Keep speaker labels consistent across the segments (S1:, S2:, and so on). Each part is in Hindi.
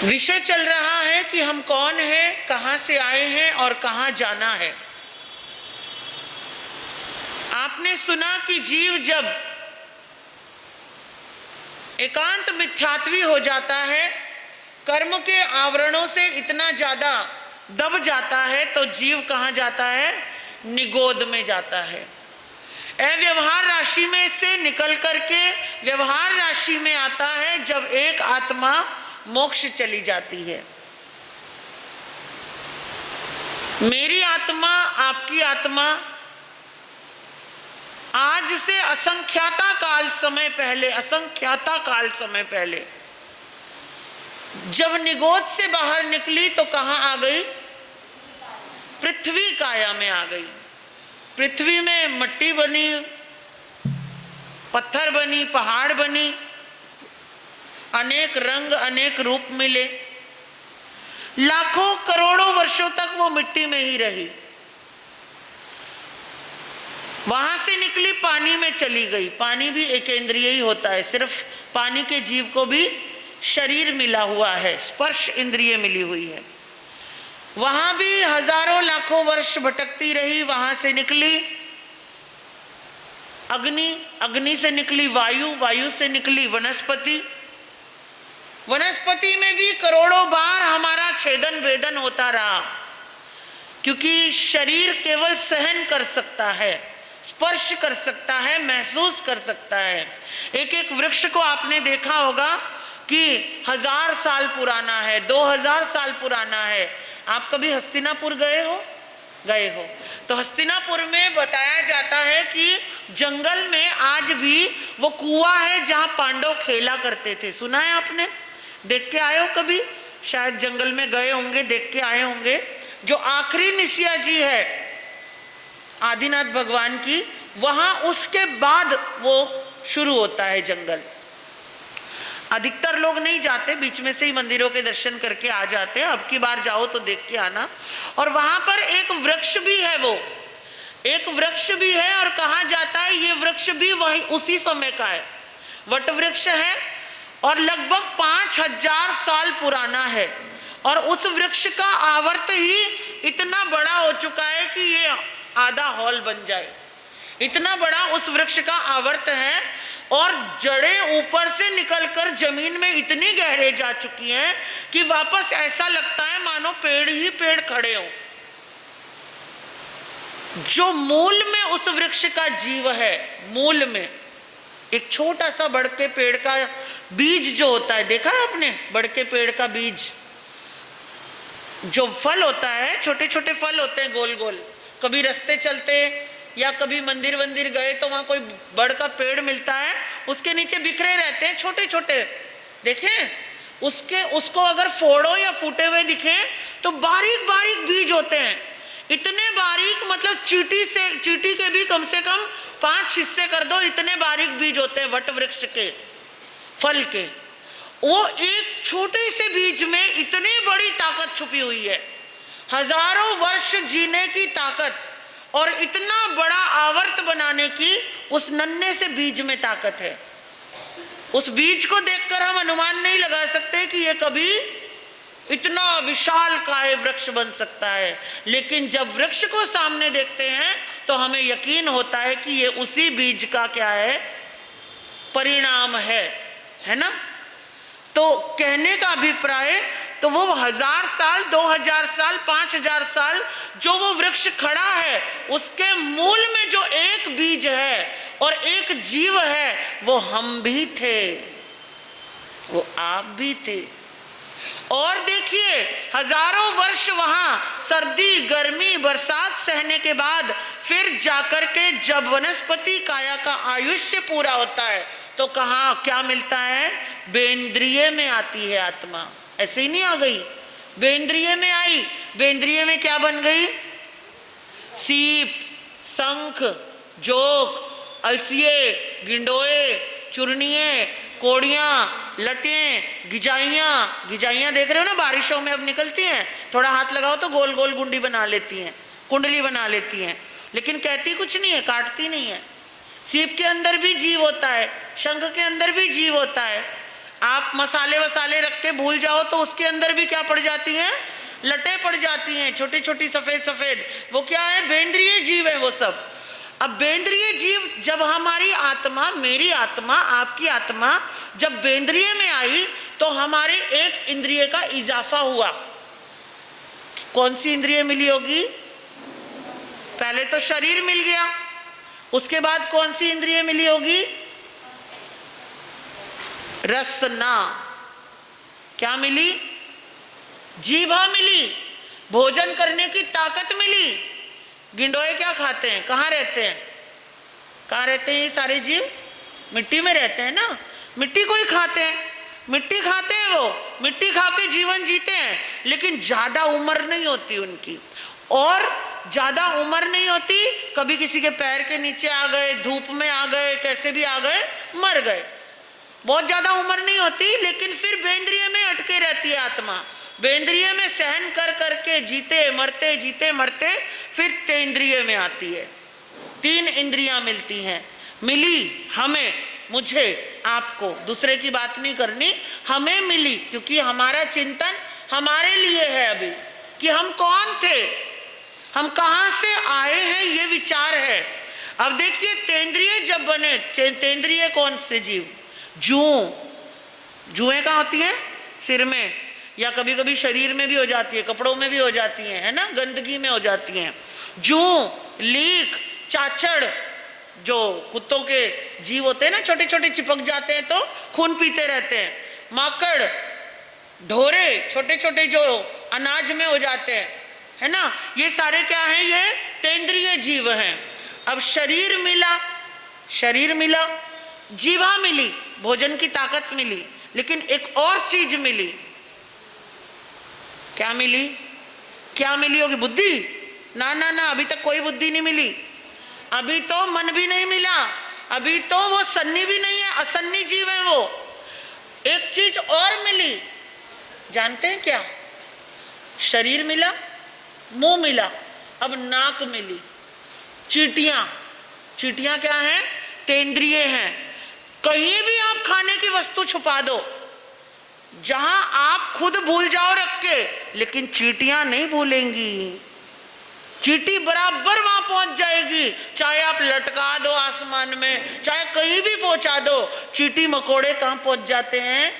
S1: विषय चल रहा है कि हम कौन हैं, कहां से आए हैं और कहां जाना है। आपने सुना कि जीव जब एकांत मिथ्यात्वी हो जाता है, कर्म के आवरणों से इतना ज्यादा दब जाता है, तो जीव कहां जाता है? निगोद में जाता है। अव्यवहार राशि में से निकल करके व्यवहार राशि में आता है जब एक आत्मा मोक्ष चली जाती है। मेरी आत्मा, आपकी आत्मा आज से असंख्याता काल समय पहले जब निगोद से बाहर निकली तो कहां आ गई? पृथ्वी काया में आ गई। पृथ्वी में मिट्टी बनी, पत्थर बनी, पहाड़ बनी, अनेक रंग अनेक रूप मिले। लाखों करोड़ों वर्षों तक वो मिट्टी में ही रही। वहां से निकली, पानी में चली गई। पानी भी एकेंद्रिय ही होता है, सिर्फ पानी के जीव को भी शरीर मिला हुआ है, स्पर्श इंद्रिय मिली हुई है। वहां भी हजारों लाखों वर्ष भटकती रही। वहां से निकली अग्नि, अग्नि से निकली वायु, वायु से निकली वनस्पति। वनस्पति में भी करोड़ों बार हमारा छेदन भेदन होता रहा, क्योंकि शरीर केवल सहन कर सकता है, स्पर्श कर सकता है, महसूस कर सकता है। एक एक वृक्ष को आपने देखा होगा कि 1000 साल पुराना है, 2000 साल पुराना है। आप कभी हस्तिनापुर गए हो? गए हो तो हस्तिनापुर में बताया जाता है कि जंगल में आज भी वो कुआं है जहां पांडव खेला करते थे। सुना है आपने? देख के आए हो कभी? शायद जंगल में गए होंगे, देख के आए होंगे। जो आखिरी निसिया जी है आदिनाथ भगवान की, वहां उसके बाद वो शुरू होता है जंगल। अधिकतर लोग नहीं जाते, बीच में से ही मंदिरों के दर्शन करके आ जाते हैं। अब की बार जाओ तो देख के आना। और वहां पर एक वृक्ष भी है, वो एक वृक्ष भी है, और कहा जाता है ये वृक्ष भी वही उसी समय का है। वट वृक्ष है और लगभग 5000 साल पुराना है। और उस वृक्ष का आवर्त ही इतना बड़ा हो चुका है कि ये आधा हॉल बन जाए, इतना बड़ा उस वृक्ष का आवर्त है। और जड़ें ऊपर से निकलकर जमीन में इतनी गहरे जा चुकी हैं कि वापस ऐसा लगता है मानो पेड़ ही पेड़ खड़े हो। जो मूल में उस वृक्ष का जीव है, मूल में एक छोटा सा बड़के पेड़ का बीज जो होता है, देखा है आपने? बड़के पेड़ का बीज, जो फल होता है, छोटे छोटे फल होते हैं गोल गोल। कभी रास्ते चलते या कभी मंदिर वंदिर गए तो वहां कोई बड़ का पेड़ मिलता है, उसके नीचे बिखरे रहते हैं छोटे छोटे, देखें? उसको अगर फोड़ो या फूटे हुए दिखे तो बारीक बारीक बीज होते हैं, इतने बारीक, मतलब चींटी के भी कम से कम 5 हिस्से कर दो, इतने बारीक बीज होते हैं वट वृक्ष के फल के। वो एक छोटे से बीज में इतनी बड़ी ताकत छुपी हुई है, हजारों वर्ष जीने की ताकत और इतना बड़ा आवर्त बनाने की उस नन्हे से बीज में ताकत है। उस बीज को देखकर हम अनुमान नहीं लगा सकते कि ये कभी इतना विशाल काय वृक्ष बन सकता है, लेकिन जब वृक्ष को सामने देखते हैं तो हमें यकीन होता है कि ये उसी बीज का क्या है? परिणाम है ना? तो कहने का अभिप्राय, तो वो 1000 साल, 2000 साल, 5000 साल जो वो वृक्ष खड़ा है, उसके मूल में जो एक बीज है और एक जीव है, वो हम भी थे, वो आप भी थे। और देखिए, हजारों वर्ष वहां सर्दी, गर्मी, बरसात सहने के बाद फिर जाकर के जब वनस्पति काया का आयुष्य पूरा होता है तो कहाँ क्या मिलता है? बेंद्रिय में आती है आत्मा। ऐसे ही नहीं आ गई, बेंद्रिय में आई। बेंद्रिय में क्या बन गई? सीप, शंख, जोक, अलसिए, गिंडोए, चुर्निये, कोड़ियाँ, लटें, गिजाइयाँ देख रहे हो ना, बारिशों में अब निकलती हैं, थोड़ा हाथ लगाओ तो गोल गोल गुंडी बना लेती हैं, कुंडली बना लेती हैं, लेकिन कहती कुछ नहीं है, काटती नहीं है। सीप के अंदर भी जीव होता है, शंख के अंदर भी जीव होता है। आप मसाले वसाले रख के भूल जाओ तो उसके अंदर भी क्या पड़ जाती हैं, लटें पड़ जाती हैं, छोटी छोटी सफेद सफेद। वो क्या है, बेंद्रिय जीव है वो सब। अब बेंद्रिय जीव जब हमारी आत्मा, मेरी आत्मा, आपकी आत्मा जब बेंद्रिय में आई तो हमारे एक इंद्रिय का इजाफा हुआ। कौन सी इंद्रिय मिली होगी? पहले तो शरीर मिल गया, उसके बाद कौन सी इंद्रिय मिली होगी? रसना। क्या मिली? जीभा मिली, भोजन करने की ताकत मिली। गिंडोए क्या खाते हैं, कहाँ रहते हैं? कहाँ रहते हैं ये सारे जीव? मिट्टी में रहते हैं ना, मिट्टी को ही खाते हैं, मिट्टी खाते हैं वो, मिट्टी खा के जीवन जीते हैं। लेकिन ज्यादा उम्र नहीं होती उनकी, और ज्यादा उम्र नहीं होती, कभी किसी के पैर के नीचे आ गए, धूप में आ गए, कैसे भी आ गए, मर गए। बहुत ज्यादा उम्र नहीं होती, लेकिन फिर बेंद्रिय में अटके रहती है आत्मा। बेंद्रिय में सहन कर करके जीते मरते, जीते मरते, फिर तेंद्रिय में आती है। 3 इंद्रियां मिलती हैं। मिली हमें, मुझे, आपको, दूसरे की बात नहीं करनी, हमें मिली, क्योंकि हमारा चिंतन हमारे लिए है अभी, कि हम कौन थे, हम कहाँ से आए हैं, ये विचार है। अब देखिए, तेंद्रिय जब बने, तेंद्रिय कौन से जीव? जुएं कहाँ होती हैं? सिर में, या कभी कभी शरीर में भी हो जाती है, कपड़ों में भी हो जाती है ना, गंदगी में हो जाती हैं। जूं, लीक, चाचड़, जो कुत्तों के जीव होते हैं ना, छोटे छोटे चिपक जाते हैं तो खून पीते रहते हैं। माकड़, ढोरे, छोटे छोटे जो अनाज में हो जाते हैं, है ना, ये सारे क्या हैं? ये तेंद्रिय जीव हैं। अब शरीर मिला, शरीर मिला, जीवा मिली, भोजन की ताकत मिली, लेकिन एक और चीज मिली। क्या मिली? क्या मिली होगी? बुद्धि? ना ना ना, अभी तक कोई बुद्धि नहीं मिली, अभी तो मन भी नहीं मिला, अभी तो वो सन्नी भी नहीं है, असन्नी जीव है वो। एक चीज और मिली, जानते हैं क्या? शरीर मिला, मुंह मिला, अब नाक मिली। चींटियां, चींटियां क्या हैं? तेंद्रिय हैं। कहीं भी आप खाने की वस्तु छुपा दो, जहां आप खुद भूल जाओ रख के, लेकिन चींटियां नहीं भूलेंगी। चींटी बराबर वहां पहुंच जाएगी, चाहे आप लटका दो आसमान में, चाहे कहीं भी पहुंचा दो। चींटी मकोड़े कहां पहुंच जाते हैं?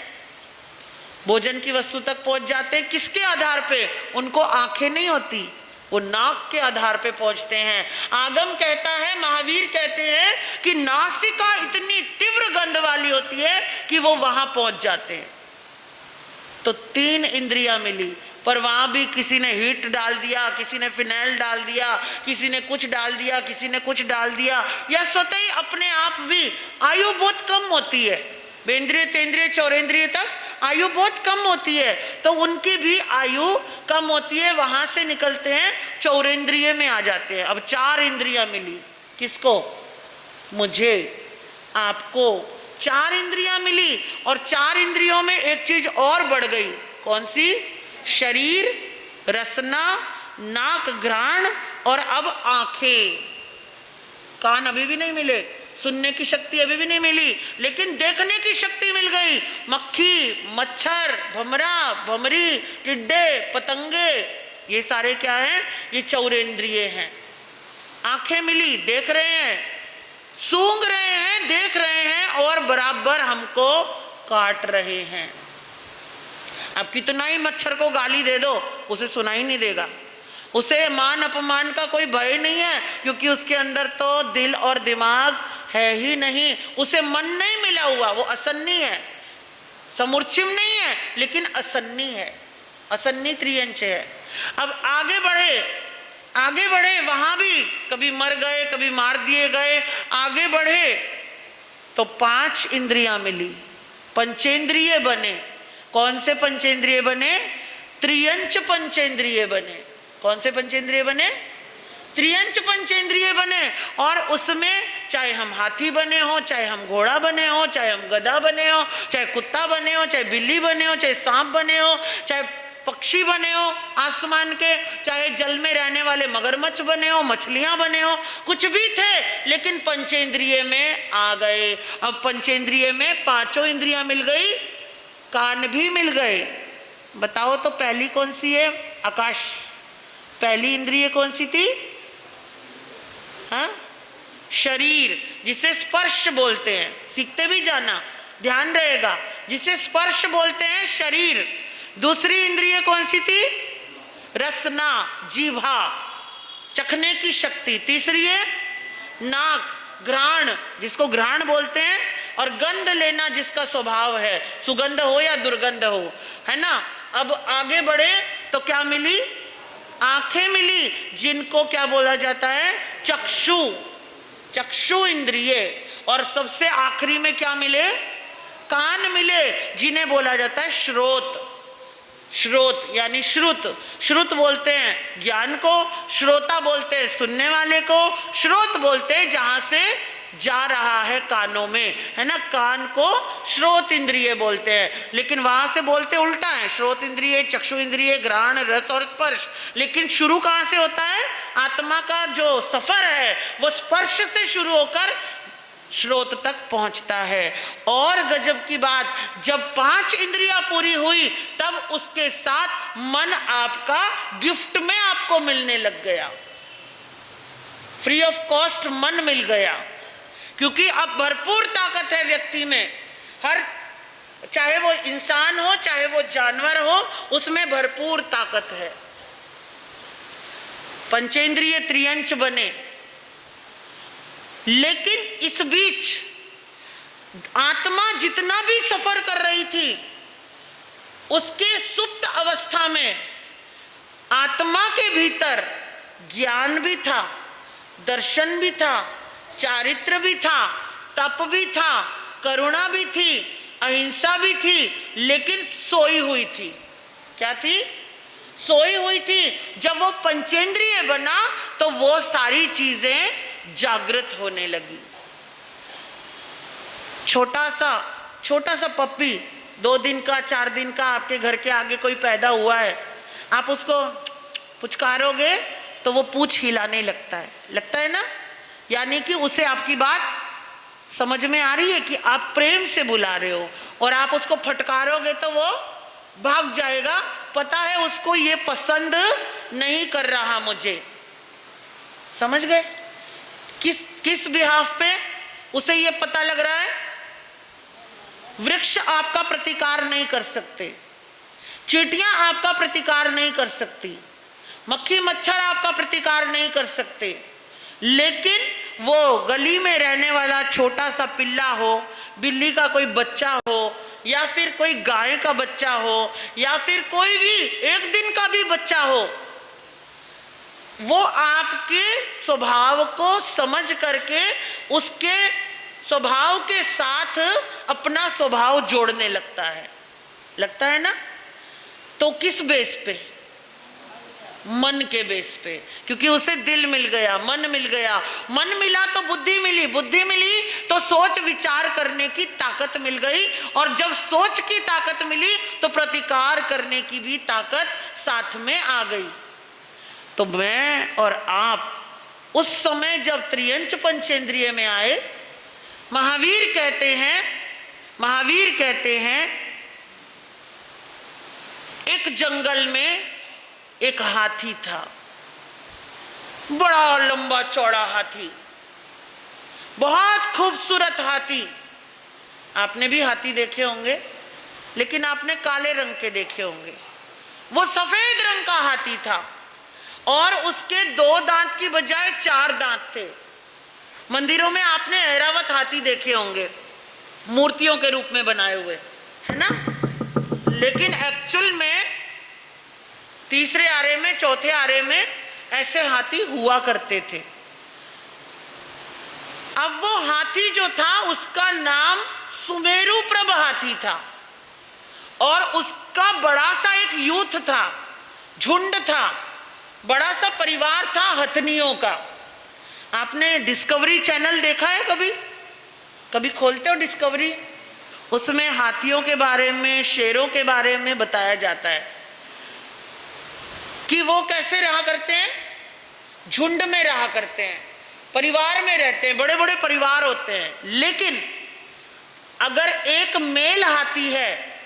S1: भोजन की वस्तु तक पहुंच जाते हैं। किसके आधार पे? उनको आंखें नहीं होती, वो नाक के आधार पे पहुंचते हैं। आगम कहता है, महावीर कहते हैं कि नासिका इतनी तीव्र गंध वाली होती है कि वो वहां पहुंच जाते हैं। तो 3 इंद्रियां मिली, पर वहां भी किसी ने हीट डाल दिया, किसी ने फिनाइल डाल दिया, किसी ने कुछ डाल दिया, किसी ने कुछ डाल दिया, या स्वतः ही अपने आप भी आयु बहुत कम होती है। बेंद्रिय, तेंद्रिय, चौरेंद्रिय तक आयु बहुत कम होती है, तो उनकी भी आयु कम होती है, वहां से निकलते हैं, चौरेंद्रिय में आ जाते हैं। अब 4 इंद्रियां मिली, किसको? मुझे, आपको 4 इंद्रियां मिली, और 4 इंद्रियों में एक चीज और बढ़ गई। कौन सी? शरीर, रसना, नाक, घ्राण, और अब आंखें। कान अभी भी नहीं मिले, सुनने की शक्ति अभी भी नहीं मिली, लेकिन देखने की शक्ति मिल गई। मक्खी, मच्छर, भमरा, भमरी, टिड्डे, पतंगे, ये सारे क्या हैं? ये चौरेंद्रिय हैं। आंखें मिली, देख रहे हैं, सूंघ रहे हैं, देख रहे हैं, और बराबर हमको काट रहे हैं। अब कितना ही मच्छर को गाली दे दो, उसे सुनाई नहीं देगा, उसे मान अपमान का कोई भय नहीं है, क्योंकि उसके अंदर तो दिल और दिमाग है ही नहीं, उसे मन नहीं मिला हुआ, वो असन्नी है, समूर्छिम नहीं है, लेकिन असन्नी है, असन्नी त्रियंच है। अब आगे बढ़े, आगे बढ़े, वहां भी कभी मर गए, कभी मार दिए गए, आगे बढ़े तो 5 इंद्रियां मिली, पंचेंद्रिय बने। कौन से पंचेंद्रिय बने? त्रियंच पंचेंद्रिय बने। कौन से पंचेंद्रिय बने? त्रियंच पंचेंद्रिय बने। और उसमें चाहे हम हाथी बने हो, चाहे हम घोड़ा बने हो, चाहे हम गधा बने हो, चाहे कुत्ता बने हो, चाहे बिल्ली बने हो, चाहे सांप बने हो, चाहे पक्षी बने हो आसमान के, चाहे जल में रहने वाले मगरमच्छ बने हो, मछलियां बने हो, कुछ भी थे, लेकिन पंचेंद्रिय में आ गए। अब पंचेंद्रिय में 5 इंद्रियां मिल गई, कान भी मिल गए। बताओ तो पहली कौन सी है? आकाश। पहली इंद्रिय कौन सी थी? हाँ, शरीर, जिसे स्पर्श बोलते हैं। सीखते भी जाना, ध्यान रहेगा। जिसे स्पर्श बोलते हैं शरीर। दूसरी इंद्रिय कौन सी थी? रसना, जीभा, चखने की शक्ति। तीसरी है नाक, घ्राण, जिसको घ्राण बोलते हैं, और गंध लेना, जिसका स्वभाव है, सुगंध हो या दुर्गंध हो, है ना। अब आगे बढ़े तो क्या मिली? आंखें मिली, जिनको क्या बोला जाता है? चक्षु, चक्षु इंद्रिय। और सबसे आखिरी में क्या मिले? कान मिले, जिन्हें बोला जाता है श्रोत। श्रोत यानी श्रुत। श्रुत बोलते हैं ज्ञान को, श्रोता बोलते हैं सुनने वाले को, श्रोत बोलते हैं जहां से जा रहा है कानों में, है ना। कान को श्रोत इंद्रिय बोलते हैं, लेकिन वहां से बोलते उल्टा है। श्रोत इंद्रिय, चक्षु इंद्रिय, घ्राण, रस और स्पर्श। लेकिन शुरू कहां से होता है? आत्मा का जो सफर है वो स्पर्श से शुरू होकर श्रोत तक पहुंचता है। और गजब की बात, जब 5 इंद्रियां पूरी हुई तब उसके साथ मन आपका गिफ्ट में आपको मिलने लग गया। फ्री ऑफ कॉस्ट मन मिल गया, क्योंकि अब भरपूर ताकत है व्यक्ति में। हर, चाहे वो इंसान हो चाहे वो जानवर हो, उसमें भरपूर ताकत है। पंचेंद्रिय त्रियंच बने। लेकिन इस बीच आत्मा जितना भी सफर कर रही थी, उसके सुप्त अवस्था में आत्मा के भीतर ज्ञान भी था, दर्शन भी था, चारित्र भी था, तप भी था, करुणा भी थी, अहिंसा भी थी, लेकिन सोई हुई थी। क्या थी? सोई हुई थी। जब वो पंचेंद्रिय बना तो वो सारी चीजें जागृत होने लगी। छोटा सा पप्पी, 2 दिन का 4 दिन का, आपके घर के आगे कोई पैदा हुआ है, आप उसको पुचकारोगे तो वो पूंछ हिलाने लगता है ना। यानी कि उसे आपकी बात समझ में आ रही है कि आप प्रेम से बुला रहे हो, और आप उसको फटकारोगे तो वो भाग जाएगा। पता है उसको ये पसंद नहीं कर रहा मुझे। समझ गए? किस बिहाफ पे उसे ये पता लग रहा है? वृक्ष आपका प्रतिकार नहीं कर सकते, चींटियां आपका प्रतिकार नहीं कर सकती, मक्खी मच्छर आपका प्रतिकार नहीं कर सकते, लेकिन वो गली में रहने वाला छोटा सा पिल्ला हो, बिल्ली का कोई बच्चा हो, या फिर कोई गाय का बच्चा हो, या फिर कोई भी 1 दिन का भी बच्चा हो, वो आपके स्वभाव को समझ करके उसके स्वभाव के साथ अपना स्वभाव जोड़ने लगता है ना। तो किस बेस पे? मन के बेस पे, क्योंकि उसे दिल मिल गया, मन मिल गया। मन मिला तो बुद्धि मिली, बुद्धि मिली तो सोच विचार करने की ताकत मिल गई, और जब सोच की ताकत मिली तो प्रतिकार करने की भी ताकत साथ में आ गई। तो मैं और आप उस समय जब त्रियंच पंचेंद्रिय में आए, महावीर कहते हैं एक जंगल में एक हाथी था, बड़ा लंबा चौड़ा हाथी, बहुत खूबसूरत हाथी। आपने भी हाथी देखे होंगे, लेकिन आपने काले रंग के देखे होंगे। वो सफेद रंग का हाथी था, और उसके 2 दांत की बजाय 4 दांत थे। मंदिरों में आपने ऐरावत हाथी देखे होंगे, मूर्तियों के रूप में बनाए हुए, है ना। लेकिन एक्चुअल में 3रे आरे में, 4थे आरे में ऐसे हाथी हुआ करते थे। अब वो हाथी जो था उसका नाम सुमेरु प्रभ हाथी था, और उसका बड़ा सा एक यूथ था, झुंड था, बड़ा सा परिवार था हथनियों का। आपने डिस्कवरी चैनल देखा है? कभी खोलते हो डिस्कवरी? उसमें हाथियों के बारे में, शेरों के बारे में बताया जाता है कि वो कैसे रहा करते हैं, झुंड में रहा करते हैं, परिवार में रहते हैं, बड़े बड़े परिवार होते हैं। लेकिन अगर एक मेल हाथी है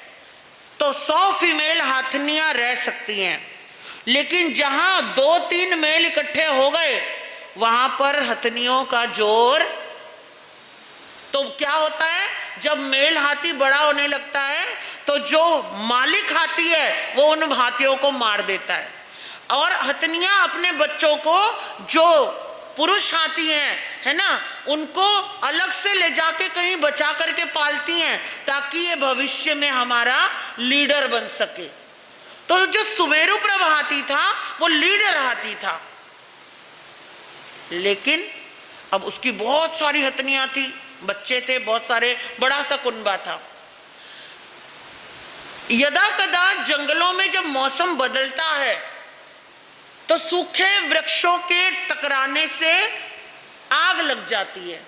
S1: तो 100 फीमेल हाथनियां रह सकती हैं, लेकिन जहां 2-3 मेल इकट्ठे हो गए वहां पर हथनियों का जोर। तो क्या होता है, जब मेल हाथी बड़ा होने लगता है तो जो मालिक हाथी है वो उन हाथियों को मार देता है, और हथनियां अपने बच्चों को, जो पुरुष हाथी हैं, है ना, उनको अलग से ले जाके कहीं बचा करके पालती हैं ताकि ये भविष्य में हमारा लीडर बन सके। तो जो सुमेरुप्रभ हाथी था वो लीडर हाथी था, लेकिन अब उसकी बहुत सारी हथनियां थी, बच्चे थे बहुत सारे, बड़ा सा कुनबा था। यदा कदा जंगलों में जब मौसम बदलता है तो सूखे वृक्षों के टकराने से आग लग जाती है।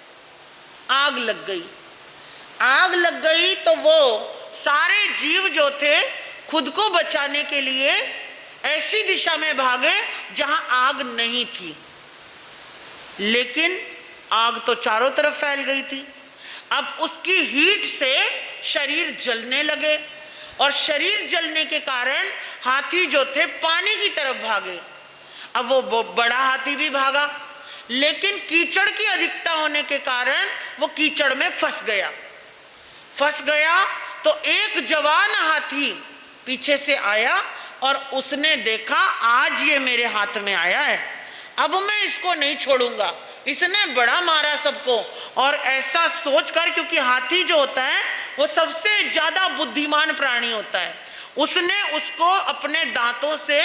S1: आग लग गई, आग लग गई तो वो सारे जीव जो थे खुद को बचाने के लिए ऐसी दिशा में भागे जहां आग नहीं थी, लेकिन आग तो चारों तरफ फैल गई थी। अब उसकी हीट से शरीर जलने लगे, और शरीर जलने के कारण हाथी जो थे पानी की तरफ भागे। अब वो बड़ा हाथी भी भागा, लेकिन कीचड़ की अधिकता होने के कारण वो कीचड़ में फंस गया। तो एक जवान हाथी पीछे से आया और उसने देखा आज ये मेरे हाथ में आया है, अब मैं इसको नहीं छोड़ूंगा, इसने बड़ा मारा सबको। और ऐसा सोचकर, क्योंकि हाथी जो होता है वो सबसे ज्यादा बुद्धिमान प्राणी होता है, उसने उसको अपने दांतों से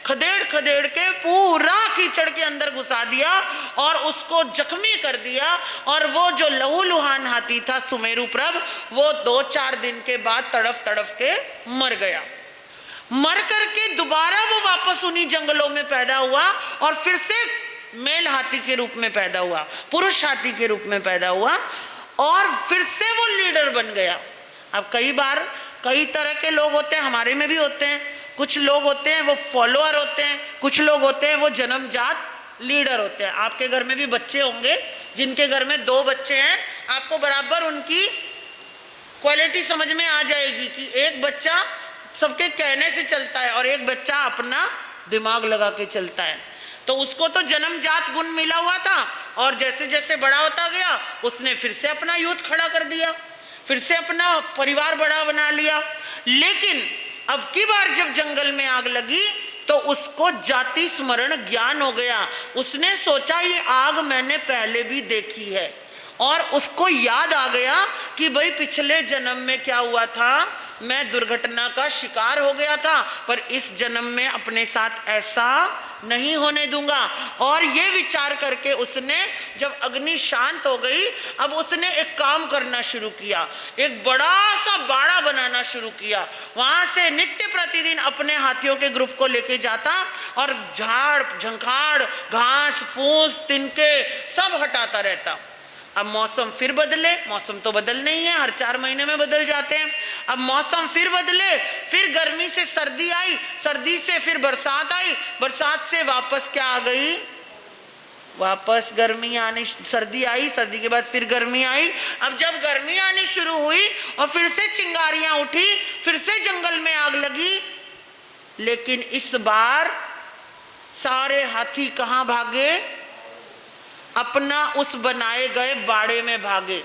S1: खदेड़ खदेड़ के पूरा कीचड़ के अंदर घुसा दिया और उसको जख्मी कर दिया। और वो जो लहूलुहान हाथी था सुमेरुप्रभ, वो 2-4 दिन के बाद तड़फ तड़फ के मर गया। मर करके दोबारा वो वापस उन्हीं जंगलों में पैदा हुआ और फिर से मेल हाथी के रूप में पैदा हुआ, पुरुष हाथी के रूप में पैदा हुआ, और फिर से वो लीडर बन गया। अब कई बार कई तरह के लोग होते हैं, हमारे में भी होते हैं, कुछ लोग होते हैं वो फॉलोअर होते हैं, कुछ लोग होते हैं वो जन्मजात लीडर होते हैं। आपके घर में भी बच्चे होंगे, जिनके घर में 2 बच्चे हैं, आपको बराबर उनकी क्वालिटी समझ में आ जाएगी कि एक बच्चा सबके कहने से चलता है और एक बच्चा अपना दिमाग लगा के चलता है। तो उसको तो जन्मजात गुण मिला हुआ था, और जैसे जैसे बड़ा होता गया उसने फिर से अपना यूथ खड़ा कर दिया, फिर से अपना परिवार बड़ा बना लिया। लेकिन अब की बार जब जंगल में आग लगी तो उसको जाति स्मरण ज्ञान हो गया। उसने सोचा ये आग मैंने पहले भी देखी है, और उसको याद आ गया कि भाई पिछले जन्म में क्या हुआ था, मैं दुर्घटना का शिकार हो गया था, पर इस जन्म में अपने साथ ऐसा नहीं होने दूंगा। और ये विचार करके उसने, जब अग्नि शांत हो गई, अब उसने एक काम करना शुरू किया, एक बड़ा सा बाड़ा बनाना शुरू किया। वहां से नित्य प्रतिदिन अपने हाथियों के ग्रुप को लेके जाता और झाड़ झंखाड़ घास फूस तिनके सब हटाता रहता। अब मौसम फिर बदले, मौसम तो बदलने ही है, हर 4 महीने में बदल जाते हैं। अब मौसम फिर बदले, फिर गर्मी से सर्दी आई, सर्दी से फिर बरसात आई, बरसात से वापस क्या आ गई, वापस गर्मी आनी, सर्दी आई, सर्दी के बाद फिर गर्मी आई। अब जब गर्मी आनी शुरू हुई और फिर से चिंगारियां उठी, फिर से जंगल में आग लगी, लेकिन इस बार सारे हाथी कहाँ भागे, अपना उस बनाए गए बाड़े में भागे।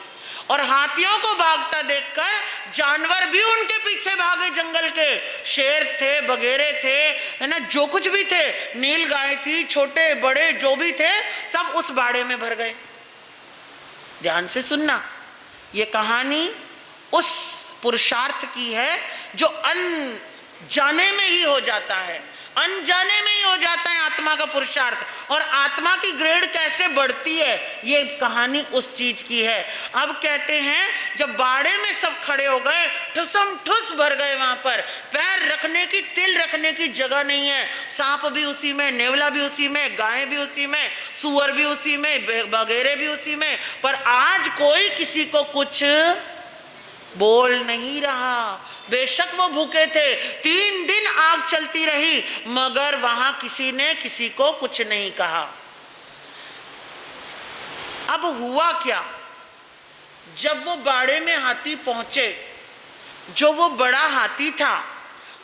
S1: और हाथियों को भागता देखकर जानवर भी उनके पीछे भागे, जंगल के शेर थे, बगेरे थे, है ना, जो कुछ भी थे, नील गाय थी, छोटे बड़े जो भी थे, सब उस बाड़े में भर गए। ध्यान से सुनना, ये कहानी उस पुरुषार्थ की है जो अनजाने में ही हो जाता है, अनजाने में ही हो जाता है आत्मा का पुरुषार्थ। और आत्मा की ग्रेड कैसे बढ़ती है, ये कहानी उस चीज की है। अब कहते हैं जब बाड़े में सब खड़े हो गए, ठुसम ठुस भर गए, वहां पर पैर रखने की, तिल रखने की जगह नहीं है। सांप भी उसी में, नेवला भी उसी में, गाय भी उसी में, सुअर भी उसी में, बगेरे भी उसी में, पर आज कोई किसी को कुछ बोल नहीं रहा। बेशक वो भूखे थे, 3 दिन आग चलती रही, मगर वहां किसी ने किसी को कुछ नहीं कहा। अब हुआ क्या, जब वो बाड़े में हाथी पहुंचे जो वो बड़ा हाथी था,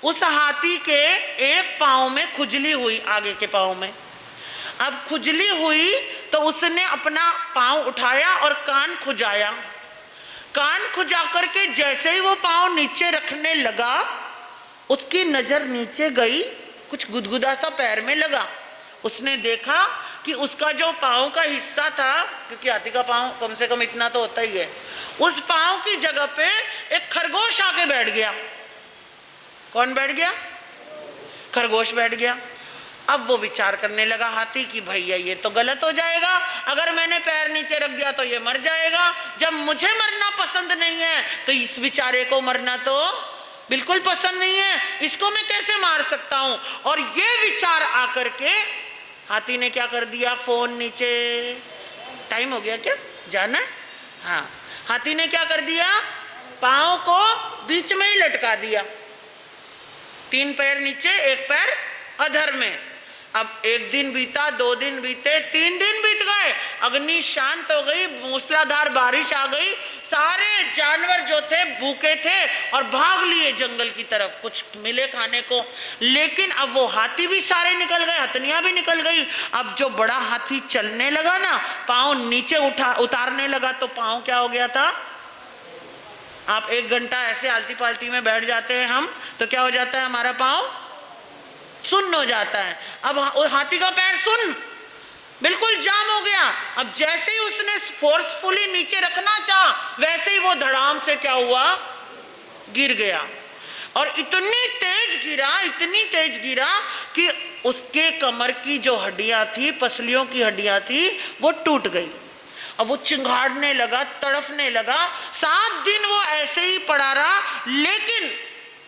S1: उस हाथी के एक पाँव में खुजली हुई, आगे के पाँव में। अब खुजली हुई तो उसने अपना पाँव उठाया और कान खुजाया। कान खुजा करके जैसे ही वो पाँव नीचे रखने लगा, उसकी नज़र नीचे गई, कुछ गुदगुदा सा पैर में लगा। उसने देखा कि उसका जो पाँव का हिस्सा था, क्योंकि हाथी का पाँव कम से कम इतना तो होता ही है, उस पाँव की जगह पे एक खरगोश आके बैठ गया। कौन बैठ गया? खरगोश बैठ गया। अब वो विचार करने लगा हाथी कि भैया ये तो गलत हो जाएगा, अगर मैंने पैर नीचे रख दिया तो ये मर जाएगा। जब मुझे मरना पसंद नहीं है तो इस बेचारे को मरना तो बिल्कुल पसंद नहीं है, इसको मैं कैसे मार सकता हूं। और ये विचार आकर के हाथी ने क्या कर दिया, फोन नीचे, टाइम हो गया क्या, जाना है? हाँ, हाथी ने क्या कर दिया, पाँव को बीच में ही लटका दिया, 3 पैर नीचे, 1 पैर अधर में। अब 1 दिन बीता, 2 दिन बीते, 3 दिन बीत गए, अग्नि शांत हो गई, मूसलाधार बारिश आ गई, सारे जानवर जो थे भूखे थे और भाग लिए जंगल की तरफ, कुछ मिले खाने को। लेकिन अब वो हाथी भी सारे निकल गए, हथनियां भी निकल गई। अब जो बड़ा हाथी चलने लगा ना, पाँव नीचे उतारने लगा तो पाँव क्या हो गया था। आप 1 घंटा ऐसे आलती पालती में बैठ जाते हैं हम, तो क्या हो जाता है, हमारा पाँव सुन्न हो जाता है। अब हाथी का पैर सुन्न, बिल्कुल जाम हो गया। अब जैसे ही उसने फोर्सफुली नीचे रखना चाहा, वैसे ही वो धड़ाम से क्या हुआ, गिर गया। और इतनी तेज गिरा, इतनी तेज गिरा कि उसके कमर की जो हड्डियां थी, पसलियों की हड्डियां थी, वो टूट गई। अब वो चिंघाड़ने लगा, तड़फने लगा। 7 दिन वो ऐसे ही पड़ा रहा। लेकिन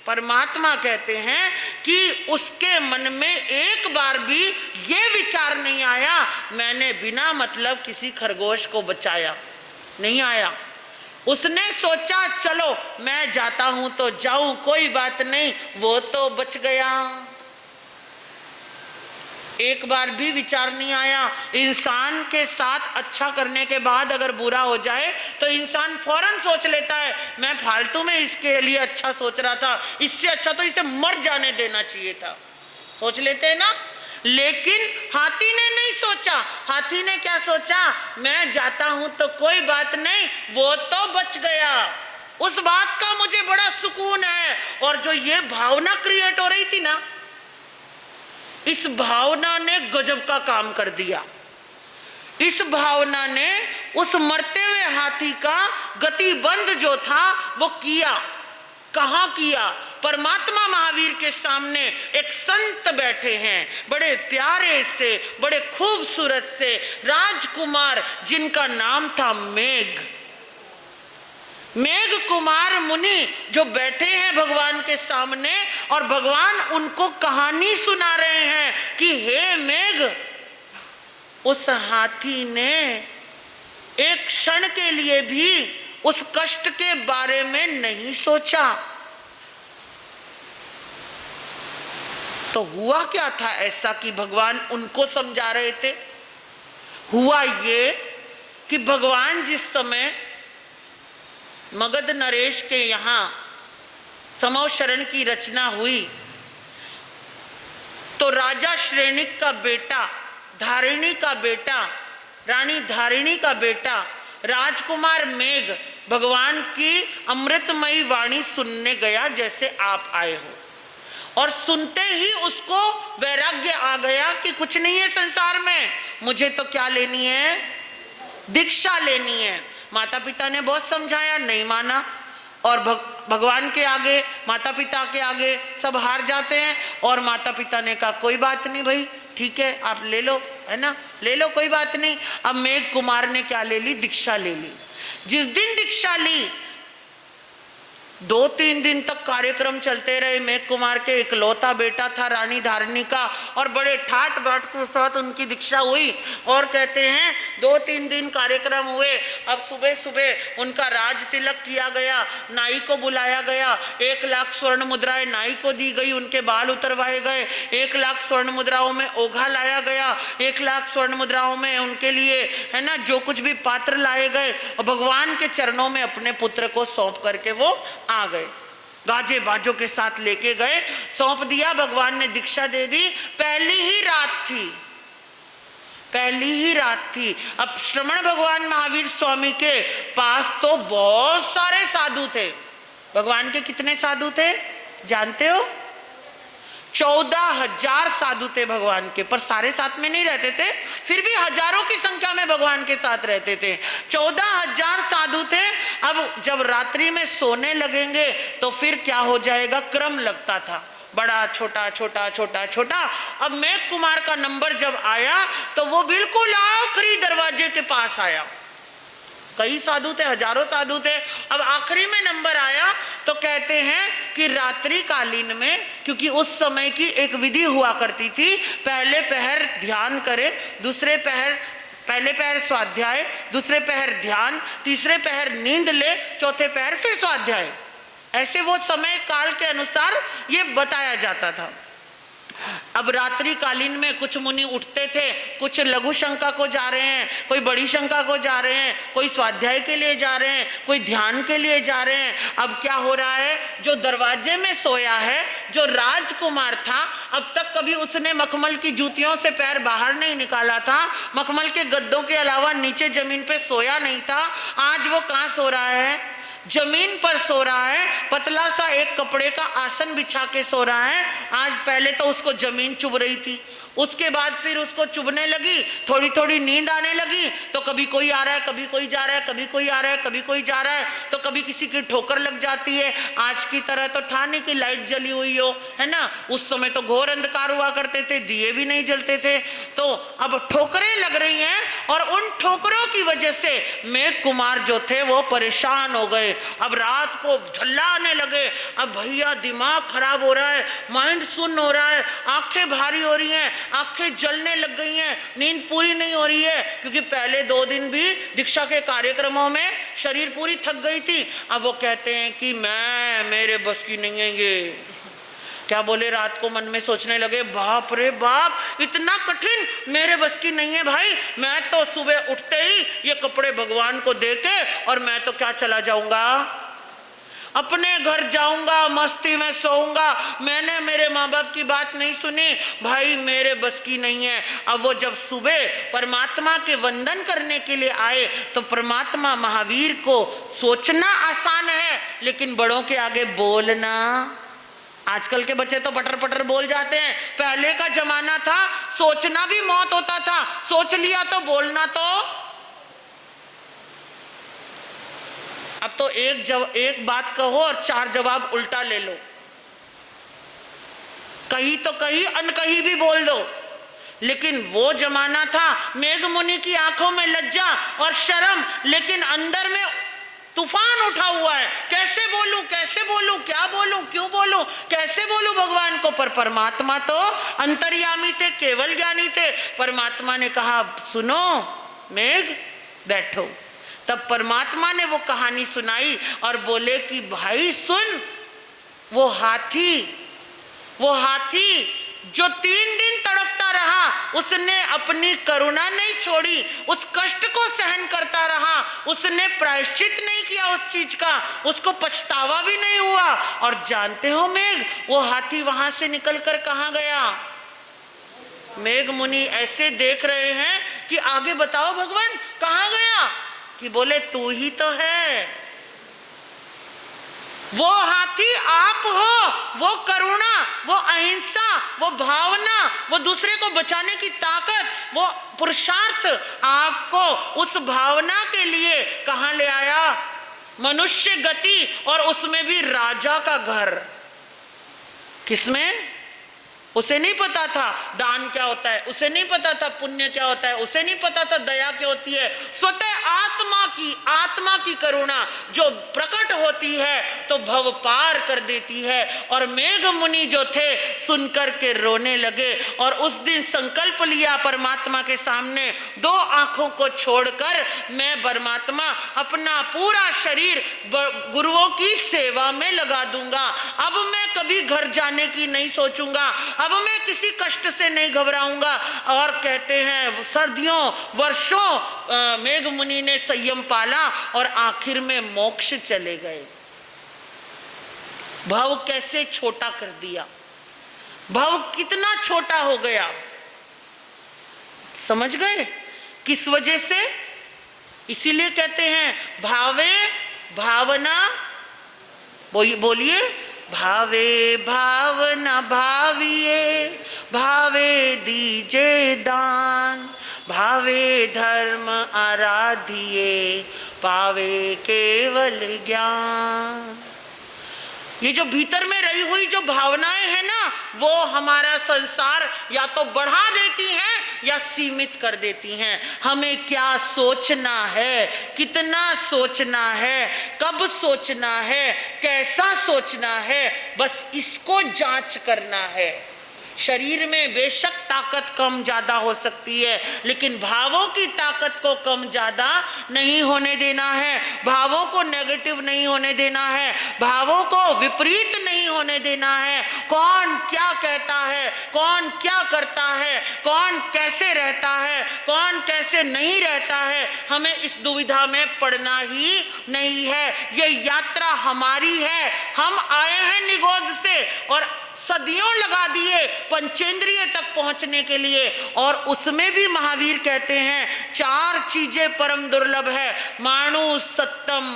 S1: परमात्मा कहते हैं कि उसके मन में एक बार भी ये विचार नहीं आया, मैंने बिना मतलब किसी खरगोश को बचाया, नहीं आया। उसने सोचा चलो मैं जाता हूं तो जाऊं, कोई बात नहीं, वो तो बच गया। एक बार भी विचार नहीं आया। इंसान के साथ अच्छा करने के बाद अगर बुरा हो जाए तो इंसान फौरन सोच लेता है, मैं फालतू में इसके लिए अच्छा सोच रहा था, इससे अच्छा तो इसे मर जाने देना चाहिए था, सोच लेते हैं ना। लेकिन हाथी ने नहीं सोचा। हाथी ने क्या सोचा, मैं जाता हूं तो कोई बात नहीं, वो तो बच गया। उस बात का मुझे बड़ा सुकून है। और जो ये भावना क्रिएट हो रही थी ना, इस भावना ने गजब का काम कर दिया। इस भावना ने उस मरते हुए हाथी का गतिबंध जो था वो किया। कहाँ किया? परमात्मा महावीर के सामने एक संत बैठे हैं, बड़े प्यारे से, बड़े खूबसूरत से राजकुमार, जिनका नाम था मेघ। मेघ कुमार मुनि जो बैठे हैं भगवान के सामने, और भगवान उनको कहानी सुना रहे हैं कि हे मेघ, उस हाथी ने एक क्षण के लिए भी उस कष्ट के बारे में नहीं सोचा। तो हुआ क्या था ऐसा कि भगवान उनको समझा रहे थे? हुआ ये कि भगवान जिस समय मगध नरेश के यहाँ समव शरण की रचना हुई तो राजा श्रेणिक का बेटा, धारिणी का बेटा, रानी धारिणी का बेटा राजकुमार मेघ भगवान की अमृतमयी वाणी सुनने गया, जैसे आप आए हो। और सुनते ही उसको वैराग्य आ गया कि कुछ नहीं है संसार में, मुझे तो क्या लेनी है, दीक्षा लेनी है। माता पिता ने बहुत समझाया, नहीं माना। और भगवान के आगे, माता पिता के आगे सब हार जाते हैं। और माता पिता ने कहा कोई बात नहीं भाई, ठीक है आप ले लो, है ना, ले लो, कोई बात नहीं। अब मेघ कुमार ने क्या ले ली? दीक्षा ले ली। जिस दिन दीक्षा ली 2-3 दिन तक कार्यक्रम चलते रहे। मेघ कुमार के इकलौता बेटा था रानी धारिणी का, और बड़े ठाट बाट के साथ उनकी दीक्षा हुई। और कहते हैं 2-3 दिन कार्यक्रम हुए। अब सुबह सुबह उनका राज तिलक किया गया, नाई को बुलाया गया, 1 लाख स्वर्ण मुद्राएं नाई को दी गई, उनके बाल उतरवाए गए, 1 लाख स्वर्ण मुद्राओं में ओघा लाया गया, 1 लाख स्वर्ण मुद्राओं में उनके लिए, है ना, जो कुछ भी पात्र लाए गए, और भगवान के चरणों में अपने पुत्र को सौंप करके वो आ गए। गाजे बाजों के साथ लेके गए, सौंप दिया, भगवान ने दीक्षा दे दी। पहली ही रात थी, पहली ही रात थी। अब श्रमण भगवान महावीर स्वामी के पास तो बहुत सारे साधु थे। भगवान के कितने साधु थे जानते हो? 14,000 साधु थे भगवान के, पर सारे साथ में नहीं रहते थे, फिर भी हजारों की संख्या में भगवान के साथ रहते थे। 14,000 साधु थे। अब जब रात्रि में सोने लगेंगे तो फिर क्या हो जाएगा, क्रम लगता था, बड़ा छोटा छोटा छोटा छोटा। अब मेघ कुमार का नंबर जब आया तो वो बिल्कुल आखिरी दरवाजे के पास आया। कई साधु थे, हजारों साधु थे। अब आखिरी में नंबर आया तो कहते हैं कि रात्रि कालीन में, क्योंकि उस समय की एक विधि हुआ करती थी, पहले पहर ध्यान करे, दूसरे पहर, पहले पहर स्वाध्याय, दूसरे पहर ध्यान, तीसरे पहर नींद ले, चौथे पहर फिर स्वाध्याय। ऐसे वो समय काल के अनुसार ये बताया जाता था। अब रात्रि कालीन में कुछ मुनि उठते थे, कुछ लघु शंका को जा रहे हैं, कोई बड़ी शंका को जा रहे हैं, कोई स्वाध्याय के लिए जा रहे हैं, कोई ध्यान के लिए जा रहे हैं। अब क्या हो रहा है, जो दरवाजे में सोया है, जो राजकुमार था, अब तक कभी उसने मखमल की जूतियों से पैर बाहर नहीं निकाला था, मखमल के गद्दों के अलावा नीचे जमीन पे सोया नहीं था। आज वो कहाँ सो रहा है, जमीन पर सो रहा है, पतला सा एक कपड़े का आसन बिछा के सो रहा है। आज पहले तो उसको जमीन चुभ रही थी, उसके बाद फिर उसको चुभने लगी, थोड़ी थोड़ी नींद आने लगी, तो कभी कोई आ रहा है, कभी कोई जा रहा है, कभी कोई आ रहा है, कभी कोई जा रहा है, तो कभी किसी की ठोकर लग जाती है। आज की तरह तो था नहीं कि लाइट जली हुई हो, है ना, उस समय तो घोर अंधकार हुआ करते थे, दिए भी नहीं जलते थे। तो अब ठोकरें लग रही हैं और उन ठोकरों की वजह से मेघ कुमार जो थे वो परेशान हो गए। अब रात को झल्ला आने लगे, अब भैया दिमाग खराब हो रहा है, माइंड सुन्न हो रहा है, आंखें भारी हो रही हैं, आंखें जलने लग गई हैं, नींद पूरी नहीं हो रही है, क्योंकि पहले 2 दिन भी दीक्षा के कार्यक्रमों में शरीर पूरी थक गई थी। अब वो कहते हैं कि मेरे बस की नहीं है ये। क्या बोले, रात को मन में सोचने लगे, बाप रे बाप, इतना कठिन, मेरे बस की नहीं है भाई। मैं तो सुबह उठते ही ये कपड़े भगवान को देके और मैं तो क्या चला जाऊंगा, अपने घर जाऊंगा, मस्ती में सोऊंगा। मैंने मेरे माँ बाप की बात नहीं सुनी भाई, मेरे बस की नहीं है। अब वो जब सुबह परमात्मा के वंदन करने के लिए आए तो परमात्मा महावीर को सोचना आसान है, लेकिन बड़ों के आगे बोलना, आजकल के बच्चे तो पटर पटर बोल जाते हैं। पहले का जमाना था, सोचना भी मौत होता था, सोच लिया तो बोलना तो। अब तो एक बात कहो और 4 जवाब उल्टा ले लो, कही तो कही, अनकही भी बोल दो। लेकिन वो जमाना था, मेघ मुनि की आंखों में लज्जा और शर्म, लेकिन अंदर में तूफान उठा हुआ है। कैसे बोलूं, कैसे बोलूं, क्या बोलूं, क्यों बोलूं, कैसे बोलूं भगवान को। पर परमात्मा तो अंतर्यामी थे, केवल ज्ञानी थे। परमात्मा ने कहा, सुनो मेघ, बैठो। तब परमात्मा ने वो कहानी सुनाई और बोले कि भाई सुन, वो हाथी जो 3 दिन तड़पता रहा, उसने अपनी करुणा नहीं छोड़ी, उस कष्ट को सहन करता रहा, उसने प्रायश्चित नहीं किया उस चीज का, उसको पछतावा भी नहीं हुआ। और जानते हो मेघ, वो हाथी वहां से निकलकर कहां गया? मेघ मुनि ऐसे देख रहे हैं कि आगे बताओ भगवान कहां गया, कि बोले तू ही तो है, वो हाथी आप हो, वो करुणा, वो अहिंसा, वो भावना, वो दूसरे को बचाने की ताकत, वो पुरुषार्थ आपको उस भावना के लिए कहां ले आया? मनुष्य गति, और उसमें भी राजा का घर। किसमें? उसे नहीं पता था दान क्या होता है, उसे नहीं पता था पुण्य क्या होता है, उसे नहीं पता था दया क्या होती है। स्वतः आत्मा की करुणा जो प्रकट होती है तो भव पार कर देती है। और मेघ मुनि जो थे सुनकर के रोने लगे और उस दिन संकल्प लिया परमात्मा के सामने, 2 आंखों को छोड़कर मैं परमात्मा अपना पूरा शरीर गुरुओं की सेवा में लगा दूंगा। अब मैं कभी घर जाने की नहीं सोचूंगा, अब मैं किसी कष्ट से नहीं घबराऊंगा। और कहते हैं सर्दियों वर्षों मेघ मुनि ने संयम पाला और आखिर में मोक्ष चले गए। भव कैसे छोटा कर दिया, भव कितना छोटा हो गया। समझ गए किस वजह से? इसीलिए कहते हैं भावे भावना, बोलिए भावे भावना भाविए, भावे दीजे दान, भावे धर्म आराधिए, पावे केवल ज्ञान। ये जो भीतर में रही हुई जो भावनाएं हैं ना, वो हमारा संसार या तो बढ़ा देती हैं या सीमित कर देती हैं। हमें क्या सोचना है, कितना सोचना है, कब सोचना है, कैसा सोचना है, बस इसको जांच करना है। शरीर में बेशक ताकत कम ज्यादा हो सकती है, लेकिन भावों की ताकत को कम ज्यादा नहीं होने देना है, भावों को नेगेटिव नहीं होने देना है, भावों को विपरीत नहीं होने देना है। कौन क्या कहता है, कौन क्या करता है, कौन कैसे रहता है, कौन कैसे नहीं रहता है, हमें इस दुविधा में पड़ना ही नहीं है। ये यात्रा हमारी है, हम आए हैं निगोद से और सदियों लगा दिए पंचेंद्रिय तक पहुंचने के लिए। और उसमें भी महावीर कहते हैं 4 चीजें परम दुर्लभ है। मानु सत्तम,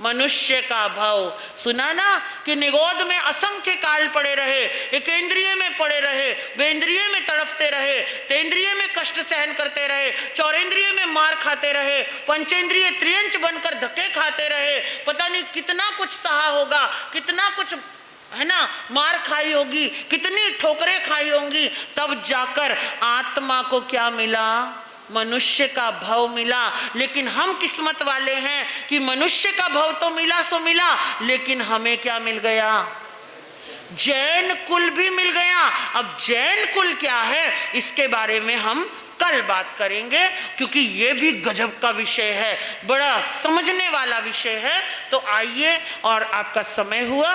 S1: मनुष्य का भव। सुना ना कि निगोद में असंख्य काल पड़े रहे, एकेंद्रिय में पड़े रहे, वेंद्रिय में तड़फते रहे, तेंद्रिय में कष्ट सहन करते रहे, चौरेंद्रिय में मार खाते रहे, पंचेंद्रिय त्रियंच बनकर धक्के खाते रहे, पता नहीं कितना कुछ सहा होगा, कितना कुछ है ना मार खाई होगी, कितनी ठोकरें खाई होंगी, तब जाकर आत्मा को क्या मिला? मनुष्य का भव मिला। लेकिन हम किस्मत वाले हैं कि मनुष्य का भव तो मिला सो मिला, लेकिन हमें क्या मिल गया? जैन कुल भी मिल गया। अब जैन कुल क्या है इसके बारे में हम कल बात करेंगे, क्योंकि ये भी गजब का विषय है, बड़ा समझने वाला विषय है। तो आइए, और आपका समय हुआ।